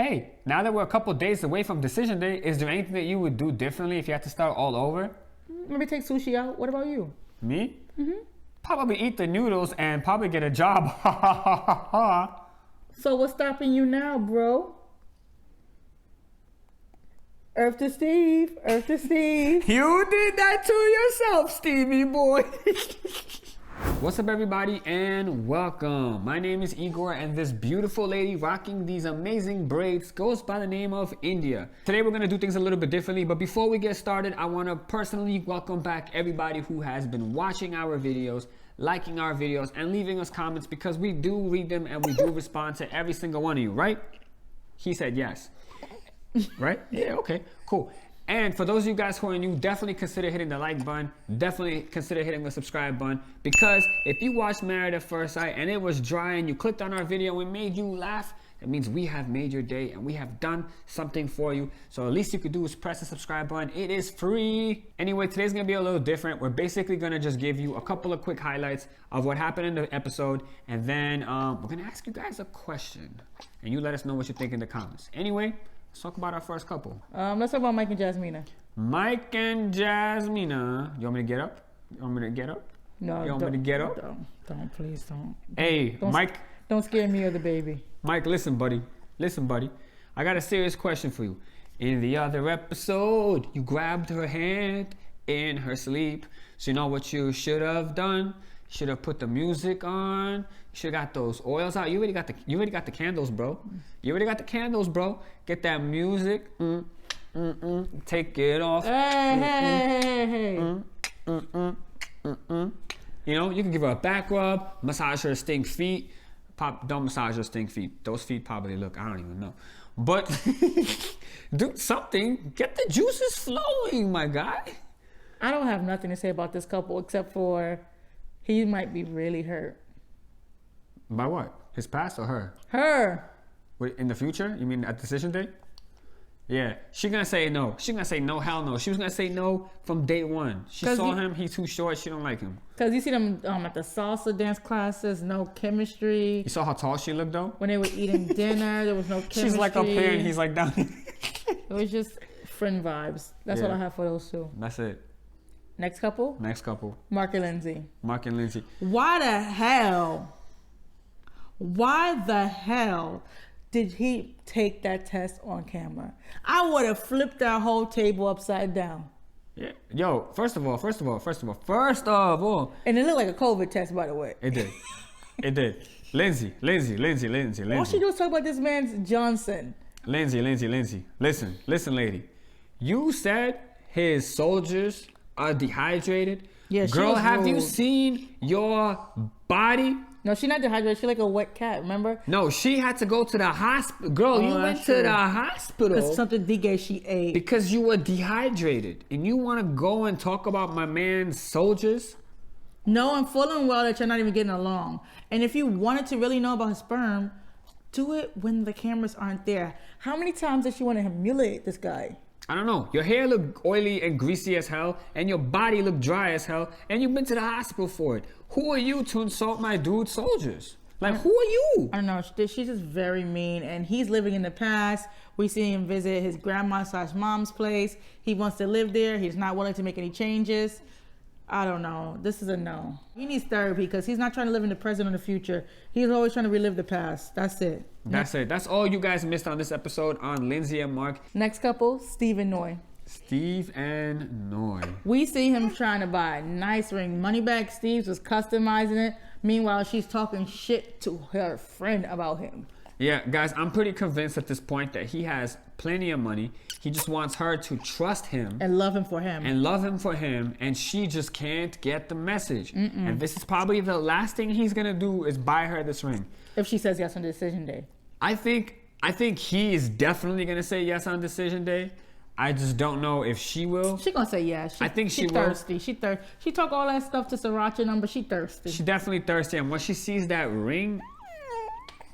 hey, now that we're a couple days away from decision day, is there anything that you would do differently if you had to start all over? Maybe take sushi out. What about you? Me? Probably eat the noodles and probably get a job. So what's stopping you now, bro? Earth to Steve. Earth to Steve. You did that to yourself, Stevie boy. What's up, everybody, and welcome. My name is Igor, and this beautiful lady rocking these amazing braids goes by the name of India. Today, we're going to do things a little bit differently, but before we get started, I want to personally welcome back everybody who has been watching our videos, liking our videos, and leaving us comments, because we do read them and we do respond to every single one of you, right? He said yes. Right? Yeah, okay, cool. And for those of you guys who are new, definitely consider hitting the like button. Definitely consider hitting the subscribe button. Because if you watched Married at First Sight and it was dry and you clicked on our video and made you laugh, that means we have made your day and we have done something for you. So the least you could do is press the subscribe button. It is free. Anyway, today's gonna be a little different. We're basically gonna just give you a couple of quick highlights of what happened in the episode. And then we're gonna ask you guys a question. And you let us know what you think in the comments. Anyway, let's talk about our first couple. Let's talk about Mike and Jasmina. Mike and Jasmina. You want me to get up? You want me to get up? No, you want me to get up? Don't, please don't. Hey, Mike. Don't scare me or the baby. Mike, listen, buddy. Listen, buddy. I got a serious question for you. In the other episode, you grabbed her hand in her sleep. So you know what you should have done? You should have put the music on. You should have got those oils out. You already got the candles, bro. You already got the candles, bro. Get that music. Take it off. Hey. You know, you can give her a back rub, massage her stink feet. Don't massage her stink feet. Those feet probably look, I don't even know. But do something. Get the juices flowing, my guy. I don't have nothing to say about this couple except for he might be really hurt. By what? His past or her? Her. Wait, in the future? You mean at decision day? Yeah. She gonna say no. She gonna say no, hell no. She was gonna say no from day one. She saw him, he's too short, she don't like him. Cause you see them at the salsa dance classes, no chemistry. You saw how tall she looked though? When they were eating dinner, there was no chemistry. She's like up here and he's like down here. It was just friend vibes. That's what I have for those two. That's it. Next couple? Next couple. Mark and Lindsay. Mark and Lindsay. Why the hell did he take that test on camera? I would have flipped that whole table upside down. Yeah. Yo, first of all. And it looked like a COVID test, by the way. It did. It did. Lindsay. All she do is talk about this man's Johnson. Lindsay. Listen, lady. You said his soldiers are dehydrated. Yeah, girl, have you seen your body? No, she's not dehydrated. She's like a wet cat, remember? No, she had to go to the hospital. Girl, you went to the hospital. Because something D-gay she ate. Because you were dehydrated. And you want to go and talk about my man's soldiers? Knowing full and well that you're not even getting along. And if you wanted to really know about his sperm, do it when the cameras aren't there. How many times does she want to humiliate this guy? I don't know. Your hair looked oily and greasy as hell, and your body looked dry as hell, and you've been to the hospital for it. Who are you to insult my dude soldiers? Like, who are you? I don't know. She's just very mean, and he's living in the past. We see him visit his grandma/mom's place. He wants to live there. He's not willing to make any changes. I don't know. This is a no. He needs therapy because he's not trying to live in the present or the future. He's always trying to relive the past. That's it. That's it. That's all you guys missed on this episode on Lindsay and Mark. Next couple, Steve and Noi. Steve and Noi. We see him trying to buy a nice ring. Moneybag Steve was customizing it. Meanwhile, she's talking shit to her friend about him. Yeah, guys, I'm pretty convinced at this point that he has plenty of money. He just wants her to trust him. And love him for him. And she just can't get the message. And this is probably the last thing he's going to do is buy her this ring. If she says yes on decision day. I think he is definitely going to say yes on decision day. I just don't know if she will. She gonna say yes. I think she will. Thirsty. She talk all that stuff to Sriracha number. She thirsty. She definitely thirsty. And when she sees that ring,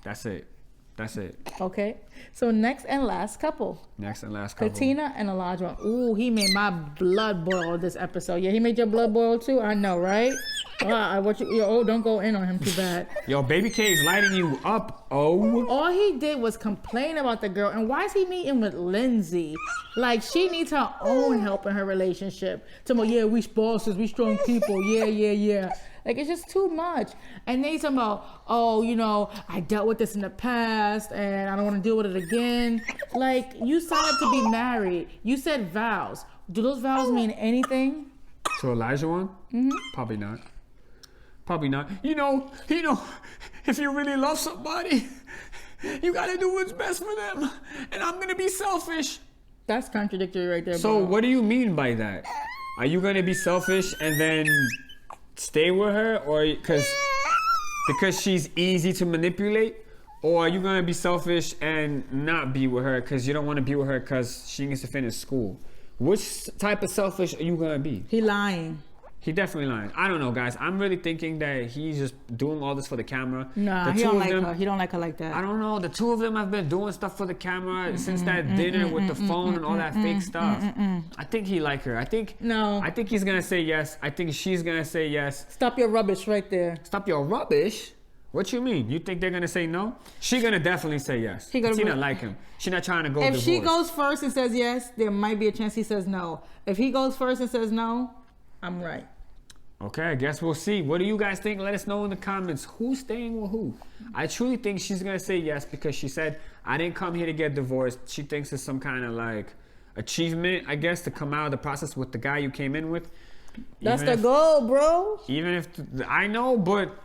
that's it. That's it. Okay. So next and last couple. Katina and Olajuwon. Ooh, he made my blood boil this episode. Yeah, he made your blood boil too? I know, right? Don't go in on him too bad. Yo, Baby K is lighting you up. Oh. All he did was complain about the girl. And why is he meeting with Lindsay? Like, she needs her own help in her relationship. Yeah, we bosses, we strong people. Yeah. Like, it's just too much. And then he's talking about, I dealt with this in the past and I don't want to deal with it again. Like, you signed up to be married. You said vows. Do those vows mean anything? To Olajuwon? Mm-hmm. Probably not. You know, if you really love somebody, you got to do what's best for them. And I'm going to be selfish. That's contradictory right there, So bro. what do you mean by that? Are you going to be selfish and then stay with her, or because she's easy to manipulate, or are you gonna be selfish and not be with her because you don't want to be with her because she needs to finish school? Which type of selfish are you gonna be? He lying. He definitely lying. I don't know, guys. I'm really thinking that he's just doing all this for the camera. Nah, he don't like her. He don't like her like that. I don't know. The two of them have been doing stuff for the camera since that dinner with the phone and all that fake stuff. I think he like her. I think he's gonna say yes. I think she's gonna say yes. Stop your rubbish right there. Stop your rubbish? What you mean? You think they're gonna say no? She gonna definitely say yes. Katina like him. She not trying to go divorce. If she goes first and says yes, there might be a chance he says no. If he goes first and says no, I'm right. Okay, I guess we'll see. What do you guys think? Let us know in the comments. Who's staying with who? I truly think she's going to say yes because she said, I didn't come here to get divorced. She thinks it's some kind of like achievement, I guess, to come out of the process with the guy you came in with. That's the goal, bro. Even if, I know, but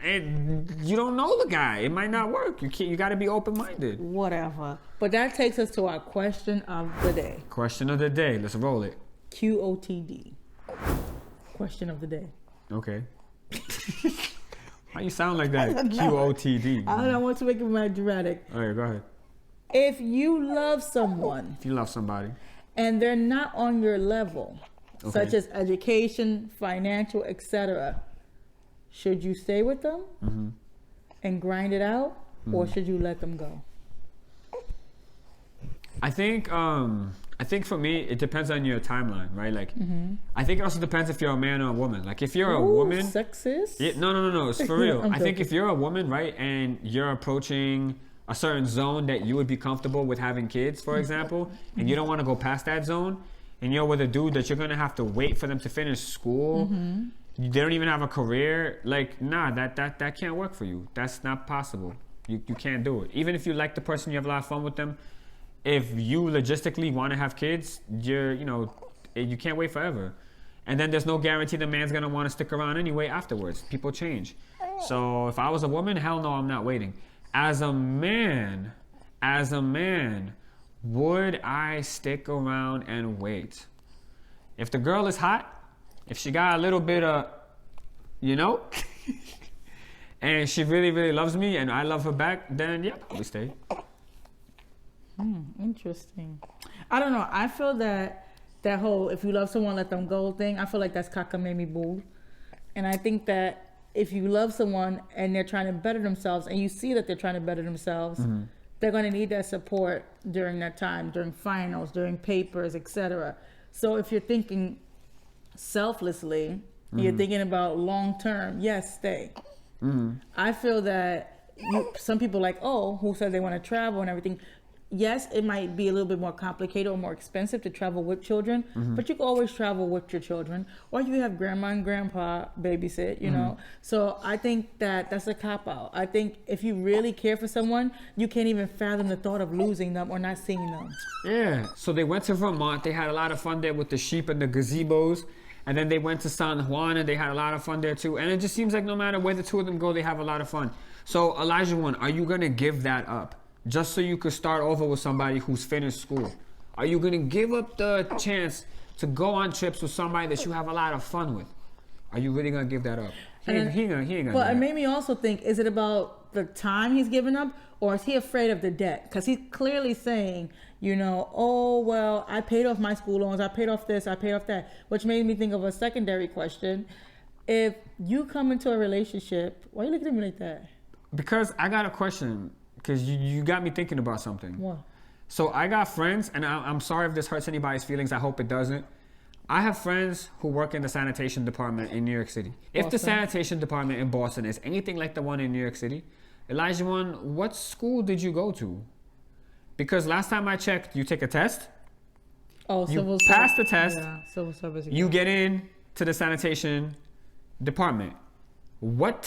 you don't know the guy. It might not work. You got to be open-minded. Whatever. But that takes us to our question of the day. Question of the day. Let's roll it. QOTD. Question of the day. Okay. Why you sound like that? QOTD. I don't want to make it more dramatic. All right, go ahead. If you love someone. If you love somebody. And they're not on your level, such as education, financial, etc., should you stay with them and grind it out, or should you let them go? I think for me, it depends on your timeline, right? Like, I think it also depends if you're a man or a woman. Like, if you're a woman... Sexist? Yeah, no, it's for real. I think if you're a woman, right, and you're approaching a certain zone that you would be comfortable with having kids, for example, and you don't want to go past that zone, and you're with a dude that you're going to have to wait for them to finish school, they don't even have a career, like, nah, that can't work for you. That's not possible. You can't do it. Even if you like the person, you have a lot of fun with them, if you logistically want to have kids, you can't wait forever. And then there's no guarantee the man's going to want to stick around anyway afterwards. People change. So if I was a woman, hell no, I'm not waiting. As a man, would I stick around and wait? If the girl is hot, if she got a little bit of, and she really, really loves me and I love her back, then yeah, probably stay. Interesting. I don't know. I feel that whole if you love someone, let them go thing, I feel like that's cockamamie bull. And I think that if you love someone and they're trying to better themselves and you see that they're trying to better themselves, they're going to need that support during that time, during finals, during papers, etc. So if you're thinking selflessly, you're thinking about long term, yes, stay. I feel that some people who said they want to travel and everything. Yes, it might be a little bit more complicated or more expensive to travel with children, but you can always travel with your children, or you have grandma and grandpa babysit, you know. So I think that's a cop-out. I think if you really care for someone, you can't even fathom the thought of losing them or not seeing them. Yeah, so they went to Vermont. They had a lot of fun there with the sheep and the gazebos. And then they went to San Juan and they had a lot of fun there too. And it just seems like no matter where the two of them go, they have a lot of fun. So Olajuwon, are you going to give that up? Just so you could start over with somebody who's finished school? Are you going to give up the chance to go on trips with somebody that you have a lot of fun with? Are you really going to give that up? He ain't gonna do that. But it made me also think, is it about the time he's giving up, or is he afraid of the debt? Because he's clearly saying, oh, well, I paid off my school loans, I paid off this, I paid off that, which made me think of a secondary question. If you come into a relationship, why are you looking at me like that? Because I got a question, because you got me thinking about something. What? So I got friends, and I'm sorry if this hurts anybody's feelings. I hope it doesn't. I have friends who work in the sanitation department in New York City. If the sanitation department in Boston is anything like the one in New York City, Olajuwon, what school did you go to? Because last time I checked, you take a test. Oh, you pass the test. Yeah, civil service. You get in to the sanitation department. What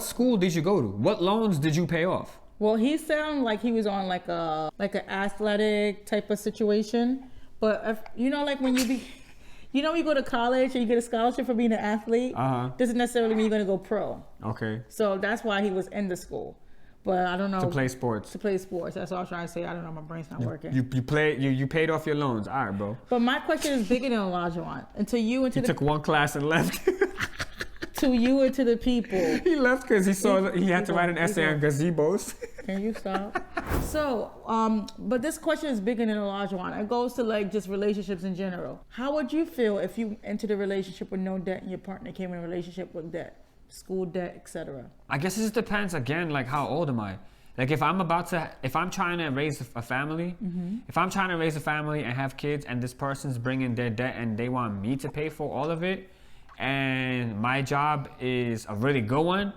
school did you go to? What loans did you pay off? Well, he sounded like he was on like an athletic type of situation. But if, like when you go to college and you get a scholarship for being an athlete, doesn't necessarily mean you're going to go pro. Okay. So that's why he was in the school. But I don't know. To play sports. That's all I was trying to say. I don't know. My brain's not working. You paid off your loans. All right, bro. But my question is bigger than Olajuwon. He took one class and left. To you and to the people. He left because he had to write an essay on gazebos. Can you stop? So, but this question is bigger than Olajuwon. It goes to like just relationships in general. How would you feel if you entered a relationship with no debt and your partner came in a relationship with debt? School debt, etc. I guess it just depends again, like how old am I? Like if I'm trying to raise a family, if I'm trying to raise a family and have kids and this person's bringing their debt and they want me to pay for all of it, and my job is a really good one,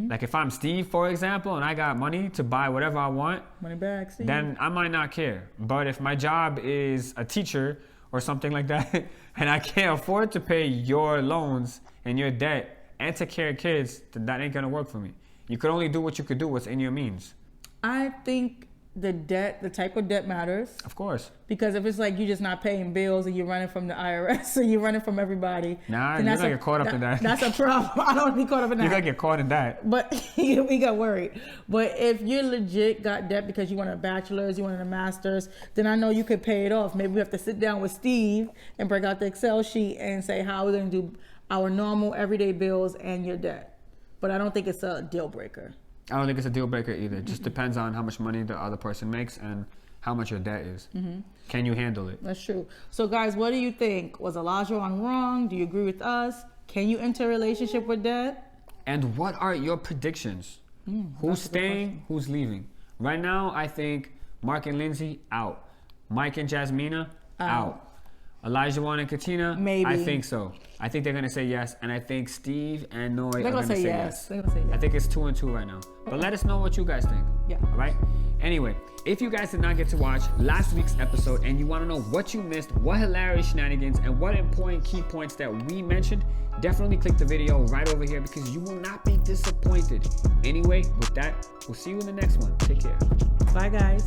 like if I'm Steve, for example, and I got money to buy whatever I want, money back, Steve, then I might not care. But if my job is a teacher or something like that, and I can't afford to pay your loans and your debt and take care of kids, then that ain't gonna work for me. You could only do what you could do, what's in your means. I think the type of debt matters. Of course. Because if it's like you're just not paying bills and you're running from the IRS or you're running from everybody. Nah, you're gonna get caught up in that. That's a problem. I don't want to be caught up in that. You're gonna get caught in that. But we got worried. But if you legit got debt because you wanted a bachelor's, you wanted a master's, then I know you could pay it off. Maybe we have to sit down with Steve and break out the Excel sheet and say how we're gonna do our normal everyday bills and your debt. But I don't think it's a deal breaker. I don't think it's a deal breaker either. It just depends on how much money the other person makes and how much your debt is. Can you handle it? That's true. So guys, what do you think? Was Olajuwon wrong? Do you agree with us? Can you enter a relationship with debt? And what are your predictions? Who's staying? Who's leaving? Right now, I think Mark and Lindsay, out. Mike and Jasmina, out. Olajuwon and Katina, maybe. I think so. I think they're gonna say yes, and I think Steve and Noi are gonna say yes. They're gonna say yes. I think it's 2-2 right now. But let us know what you guys think. Yeah. All right. Anyway, if you guys did not get to watch last week's episode and you want to know what you missed, what hilarious shenanigans, and what important key points that we mentioned, definitely click the video right over here because you will not be disappointed. Anyway, with that, we'll see you in the next one. Take care. Bye, guys.